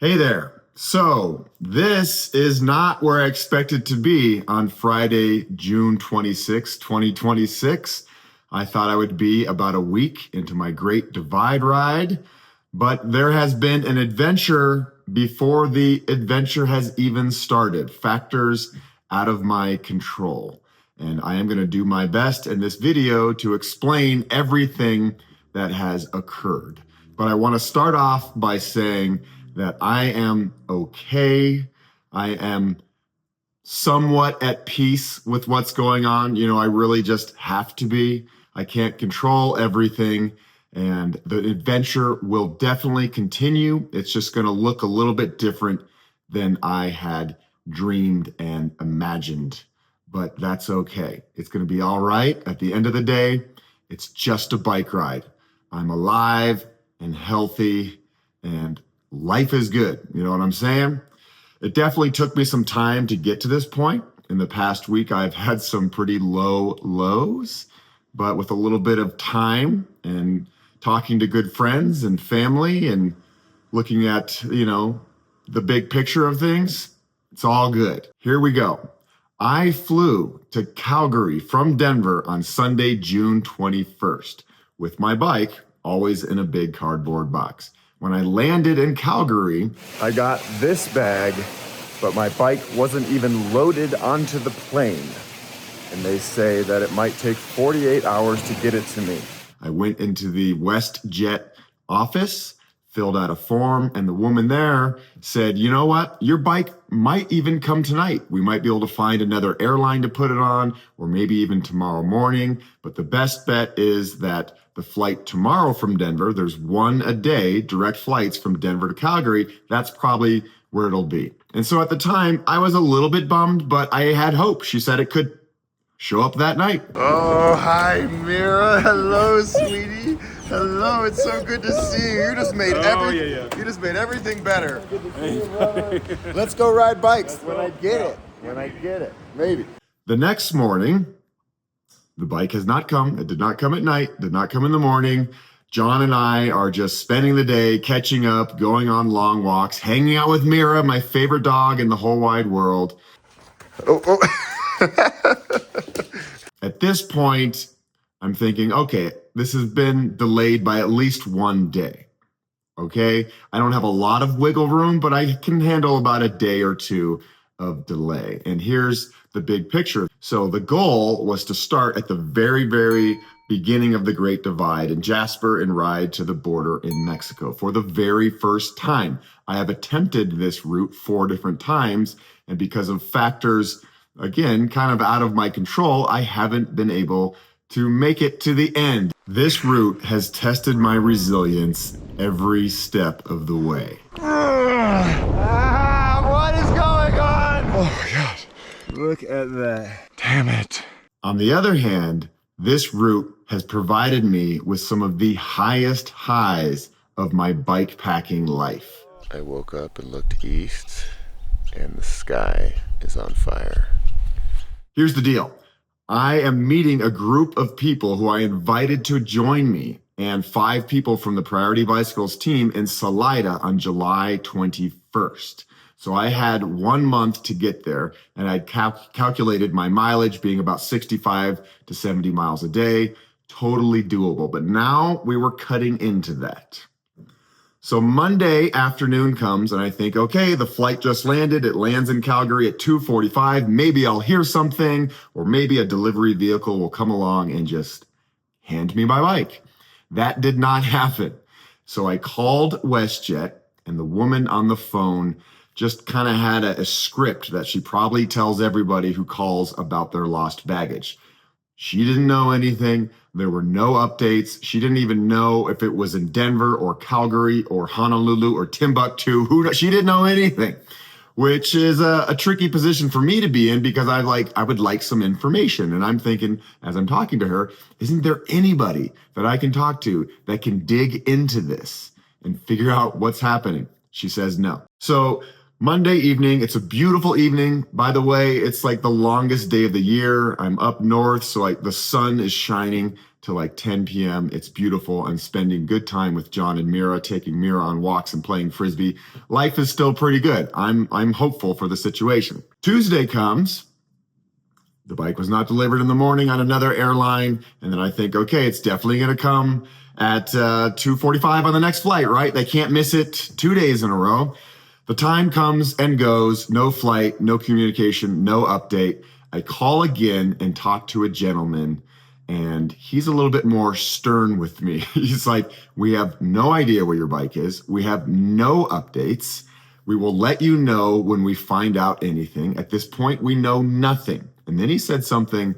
Hey there. So this is not where I expected to be on Friday, June 26, 2026. I thought I would be about a week into my Great Divide ride, but there has been an adventure before the adventure has even started. Factors out of my control. And I am going to do my best in this video to explain everything that has occurred. But I want to start off by saying that I am okay. I am somewhat at peace with what's going on. I really just have to be. I can't control everything, and the adventure will definitely continue. It's just going to look a little bit different than I had dreamed and imagined, but that's okay. It's going to be all right. At the end of the day, it's just a bike ride. I'm alive and healthy, and life is good. You know what I'm saying? It definitely took me some time to get to this point. In the past week, I've had some pretty low lows, but with a little bit of time and talking to good friends and family and looking at, the big picture of things, it's all good. Here we go. I flew to Calgary from Denver on Sunday, June 21st with my bike, always in a big cardboard box. When I landed in Calgary, I got this bag, but my bike wasn't even loaded onto the plane. And they say that it might take 48 hours to get it to me. I went into the WestJet office, filled out a form, and the woman there said, you know what? Your bike might even come tonight. We might be able to find another airline to put it on, or maybe even tomorrow morning. But the best bet is that the flight tomorrow from Denver, there's one a day, direct flights from Denver to Calgary. That's probably where it'll be. And so at the time, I was a little bit bummed, but I had hope. She said it could show up that night. Oh, hi, Mira. Hello, sweetie. Hello, it's so good to see you. You just made You just made everything better. Let's go ride bikes when I get it. Maybe. The next morning, the bike has not come. It did not come at night, did not come in the morning. John and I are just spending the day, catching up, going on long walks, hanging out with Mira, my favorite dog in the whole wide world. At this point, I'm thinking, okay, this has been delayed by at least one day. Okay? I don't have a lot of wiggle room, but I can handle about a day or two of delay. And here's the big picture. So the goal was to start at the very, very beginning of the Great Divide in Jasper and ride to the border in Mexico for the very first time. I have attempted this route 4 different times, and because of factors, again, kind of out of my control, I haven't been able to make it to the end. This route has tested my resilience every step of the way. What is going on? Oh my gosh. Look at that. Damn it. On the other hand, this route has provided me with some of the highest highs of my bike packing life. I woke up and looked east, and the sky is on fire. Here's the deal. I am meeting a group of people who I invited to join me and 5 people from the Priority Bicycles team in Salida on July 21st. So I had 1 month to get there, and I'd calculated my mileage being about 65 to 70 miles a day. Totally doable. But now we were cutting into that. So Monday afternoon comes, and I think, okay, the flight just landed. It lands in Calgary at 2:45. Maybe I'll hear something, or maybe a delivery vehicle will come along and just hand me my bike. That did not happen. So I called WestJet, and the woman on the phone just kind of had a script that she probably tells everybody who calls about their lost baggage. She didn't know anything. There were no updates. She didn't even know if it was in Denver or Calgary or Honolulu or Timbuktu. She didn't know anything, which is a tricky position for me to be in because I would like some information. And I'm thinking, as I'm talking to her, isn't there anybody that I can talk to that can dig into this and figure out what's happening? She says no. So Monday evening, it's a beautiful evening. By the way, it's like the longest day of the year. I'm up north, so the sun is shining to to like 10 p.m. It's beautiful. I'm spending good time with John and Mira, taking Mira on walks and playing Frisbee. Life is still pretty good. I'm hopeful for the situation. Tuesday comes. The bike was not delivered in the morning on another airline. And then I think, okay, it's definitely going to come at 2:45 on the next flight, right? They can't miss it 2 days in a row. The time comes and goes, no flight, no communication, no update. I call again and talk to a gentleman, and he's a little bit more stern with me. He's like, we have no idea where your bike is. We have no updates. We will let you know when we find out anything. At this point, we know nothing. And then he said something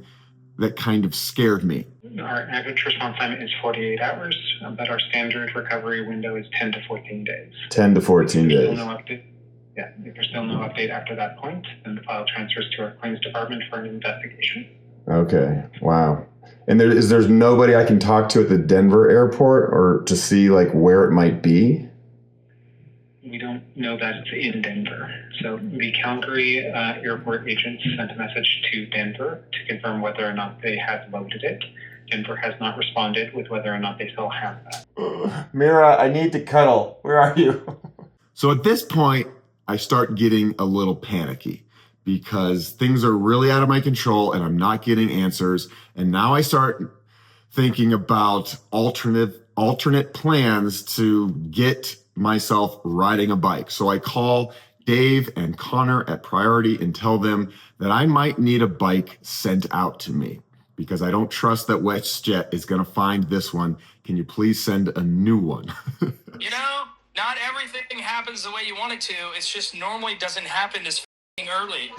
that kind of scared me. Our average response time is 48 hours, but our standard recovery window is 10 to 14 days. 10 to 14 days. If there's still no update after that point, then the file transfers to our claims department for an investigation. Okay. Wow. And there's nobody I can talk to at the Denver airport or to see like where it might be? We don't know that it's in Denver. So the Calgary airport agents sent a message to Denver to confirm whether or not they had loaded it. Denver has not responded with whether or not they still have that. Mira, I need to cuddle. Where are you? So at this point, I start getting a little panicky because things are really out of my control and I'm not getting answers. And now I start thinking about alternate plans to get myself riding a bike. So I call Dave and Connor at Priority and tell them that I might need a bike sent out to me because I don't trust that WestJet is going to find this one. Can you please send a new one? Not everything happens the way you want it to. It's just normally doesn't happen as early.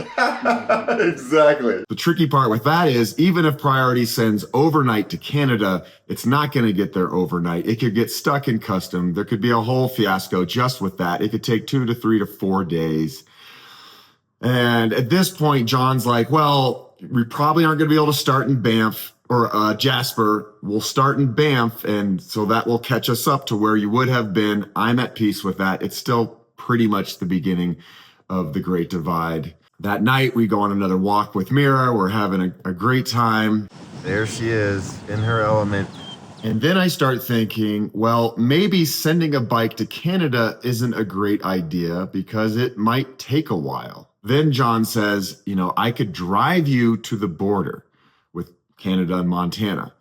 Exactly. The tricky part with that is even if Priority sends overnight to Canada, it's not going to get there overnight. It could get stuck in custom. There could be a whole fiasco just with that. It could take 2 to 3 to 4 days. And at this point, John's like, well, we probably aren't going to be able to start in Banff or Jasper. We'll start in Banff. And so that will catch us up to where you would have been. I'm at peace with that. It's still pretty much the beginning of the Great Divide. That night, we go on another walk with Mira. We're having a great time. There she is in her element. And then I start thinking, well, maybe sending a bike to Canada isn't a great idea because it might take a while. Then John says, I could drive you to the border with Canada and Montana.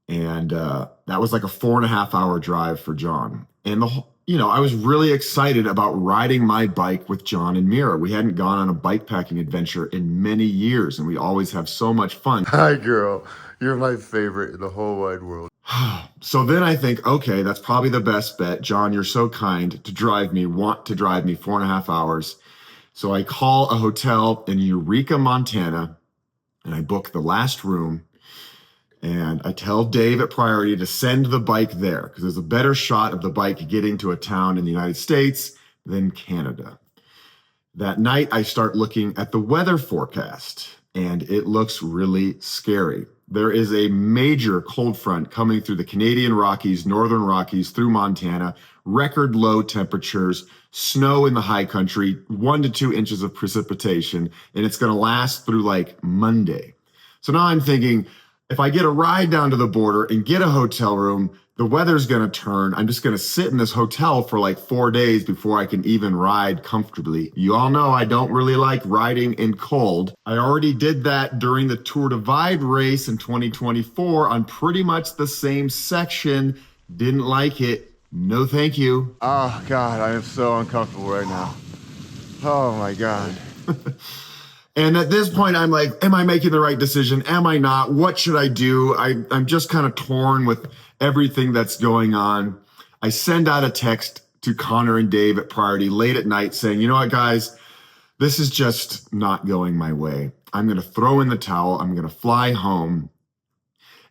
And that was like a 4.5 hour drive for John. And I was really excited about riding my bike with John and Mira. We hadn't gone on a bike packing adventure in many years, and we always have so much fun. Hi, girl. You're my favorite in the whole wide world. So then I think, okay, that's probably the best bet. John, you're so kind to want to drive me 4.5 hours. So I call a hotel in Eureka, Montana, and I book the last room. And I tell Dave at Priority to send the bike there because there's a better shot of the bike getting to a town in the United States than Canada. That night, I start looking at the weather forecast, and it looks really scary. There is a major cold front coming through the Canadian Rockies, Northern Rockies, through Montana, record low temperatures, snow in the high country, 1 to 2 inches of precipitation, and it's going to last through like Monday. So now I'm thinking, if I get a ride down to the border and get a hotel room, the weather's going to turn. I'm just going to sit in this hotel for like 4 days before I can even ride comfortably. You all know I don't really like riding in cold. I already did that during the Tour Divide race in 2024 on pretty much the same section. Didn't like it. No, thank you. Oh, God, I am so uncomfortable right now. Oh, my God. And at this point, I'm like, am I making the right decision? Am I not? What should I do? I'm just kind of torn with everything that's going on. I send out a text to Connor and Dave at Priority late at night saying, you know what, guys, this is just not going my way. I'm going to throw in the towel. I'm going to fly home.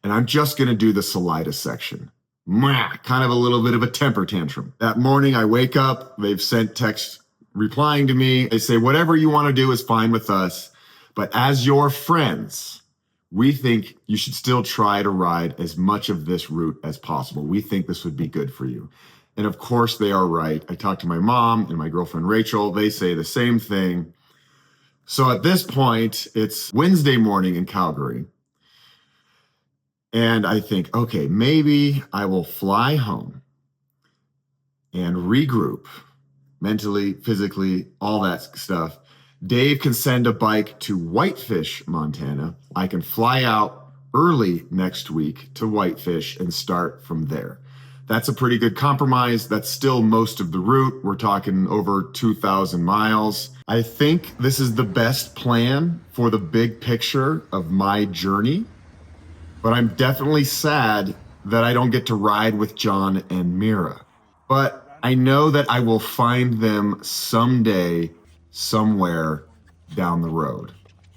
And I'm just going to do the Salida section. Kind of a little bit of a temper tantrum. That morning, I wake up. They've sent text replying to me. They say, whatever you want to do is fine with us. But as your friends, we think you should still try to ride as much of this route as possible. We think this would be good for you. And of course, they are right. I talked to my mom and my girlfriend, Rachel. They say the same thing. So at this point, it's Wednesday morning in Calgary. And I think, okay, maybe I will fly home and regroup mentally, physically, all that stuff. Dave can send a bike to Whitefish, Montana. I can fly out early next week to Whitefish and start from there. That's a pretty good compromise. That's still most of the route. We're talking over 2,000 miles. I think this is the best plan for the big picture of my journey, but I'm definitely sad that I don't get to ride with John and Mira. But I know that I will find them someday, somewhere down the road.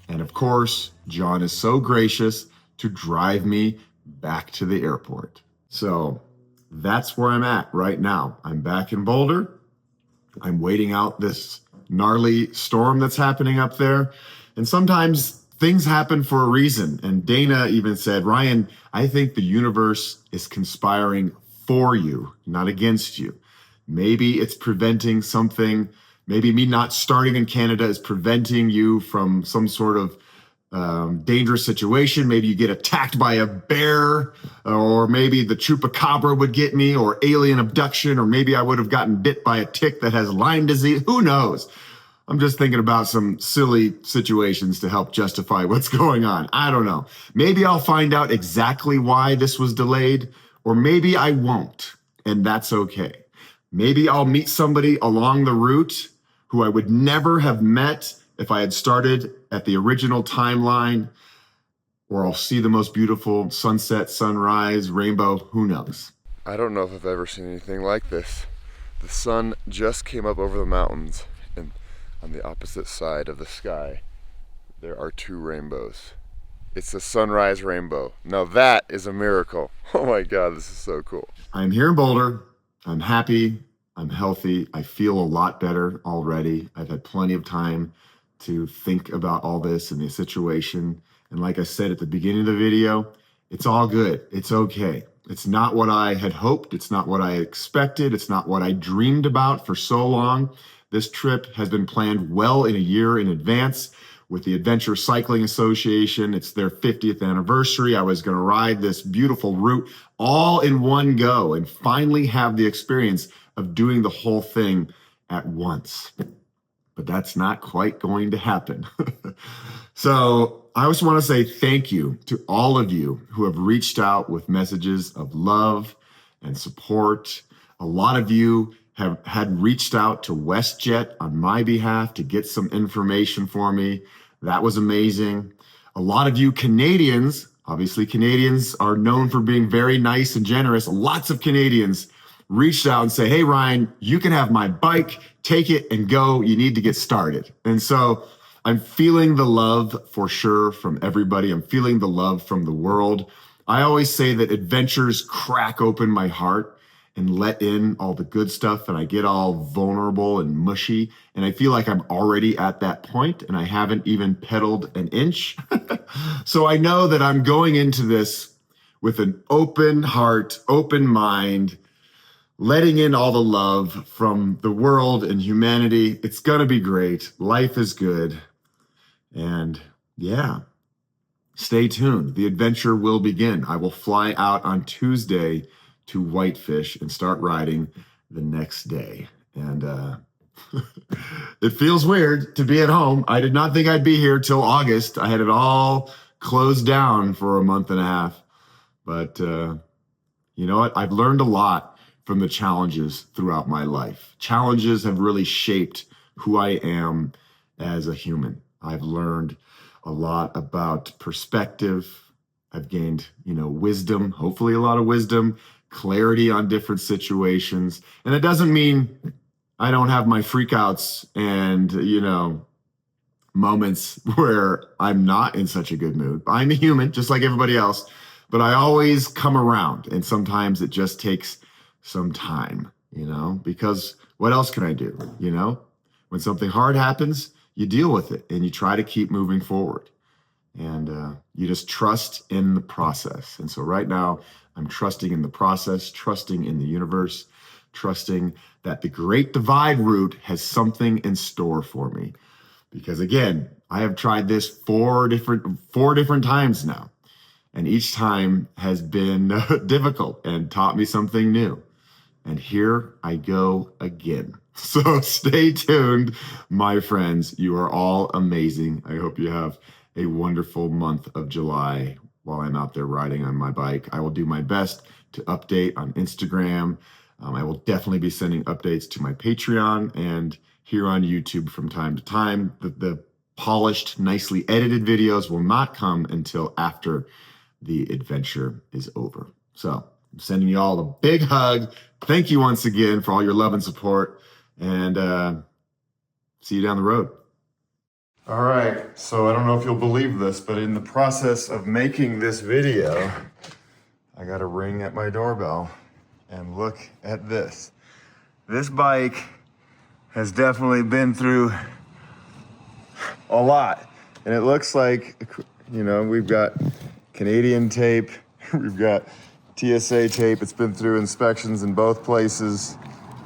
And of course, John is so gracious to drive me back to the airport. So that's where I'm at right now. I'm back in Boulder. I'm waiting out this gnarly storm that's happening up there. And sometimes things happen for a reason. And Dana even said, Ryan, I think the universe is conspiring for you, not against you. Maybe it's preventing something. Maybe me not starting in Canada is preventing you from some sort of dangerous situation. Maybe you get attacked by a bear, or maybe the chupacabra would get me, or alien abduction, or maybe I would have gotten bit by a tick that has Lyme disease. Who knows? I'm just thinking about some silly situations to help justify what's going on. I don't know. Maybe I'll find out exactly why this was delayed, or maybe I won't, and that's okay. Maybe I'll meet somebody along the route who I would never have met if I had started at the original timeline, or I'll see the most beautiful sunset, sunrise, rainbow, who knows? I don't know if I've ever seen anything like this. The sun just came up over the mountains, and on the opposite side of the sky, there are two rainbows. It's a sunrise rainbow. Now that is a miracle. Oh my God, this is so cool. I'm here in Boulder. I'm happy. I'm healthy. I feel a lot better already. I've had plenty of time to think about all this and the situation. And like I said at the beginning of the video, it's all good. It's okay. It's not what I had hoped. It's not what I expected. It's not what I dreamed about for so long. This trip has been planned well in a year in advance with the Adventure Cycling Association. It's their 50th anniversary. I was going to ride this beautiful route all in one go and finally have the experience of doing the whole thing at once. But that's not quite going to happen. So I just want to say thank you to all of you who have reached out with messages of love and support. A lot of you had reached out to WestJet on my behalf to get some information for me. That was amazing. A lot of you Canadians, obviously Canadians are known for being very nice and generous. Lots of Canadians reached out and say, hey, Ryan, you can have my bike, take it and go. You need to get started. And so I'm feeling the love for sure from everybody. I'm feeling the love from the world. I always say that adventures crack open my heart and let in all the good stuff, and I get all vulnerable and mushy. And I feel like I'm already at that point, and I haven't even pedaled an inch. So I know that I'm going into this with an open heart, open mind, letting in all the love from the world and humanity. It's gonna be great. Life is good. And yeah, stay tuned. The adventure will begin. I will fly out on Tuesday to Whitefish and start riding the next day. And it feels weird to be at home. I did not think I'd be here till August. I had it all closed down for a month and a half. But you know what? I've learned a lot from the challenges throughout my life. Challenges have really shaped who I am as a human. I've learned a lot about perspective. I've gained, wisdom, hopefully a lot of wisdom, clarity on different situations. And it doesn't mean I don't have my freakouts and, moments where I'm not in such a good mood. I'm a human, just like everybody else, but I always come around. And sometimes it just takes some time, because what else can I do? When something hard happens, you deal with it and you try to keep moving forward. And you just trust in the process. And so right now, I'm trusting in the process, trusting in the universe, trusting that the Great Divide route has something in store for me. Because again, I have tried this four different times now. And each time has been difficult and taught me something new. And here I go again. So stay tuned, my friends. You are all amazing. I hope you have a wonderful month of July while I'm out there riding on my bike. I will do my best to update on Instagram. I will definitely be sending updates to my Patreon and here on YouTube from time to time. The polished, nicely edited videos will not come until after the adventure is over. So I'm sending you all a big hug. Thank you once again for all your love and support, and see you down the road. All right, so I don't know if you'll believe this, but in the process of making this video, I got a ring at my doorbell, and look at this. This bike has definitely been through a lot, and it looks like, you know, we've got Canadian tape, we've got TSA tape. It's been through inspections in both places.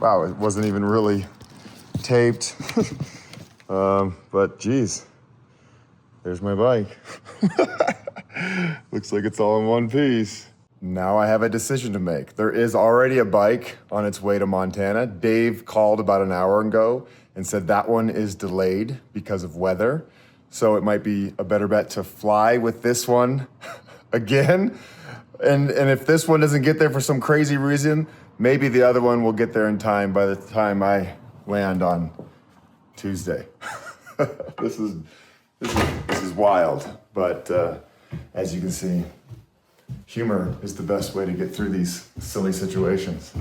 Wow, it wasn't even really taped. But geez, there's my bike. Looks like it's all in one piece. Now I have a decision to make. There is already a bike on its way to Montana. Dave called about an hour ago and said that one is delayed because of weather. So it might be a better bet to fly with this one again. And if this one doesn't get there for some crazy reason, maybe the other one will get there in time by the time I land on Tuesday. This is wild, but as you can see, humor is the best way to get through these silly situations.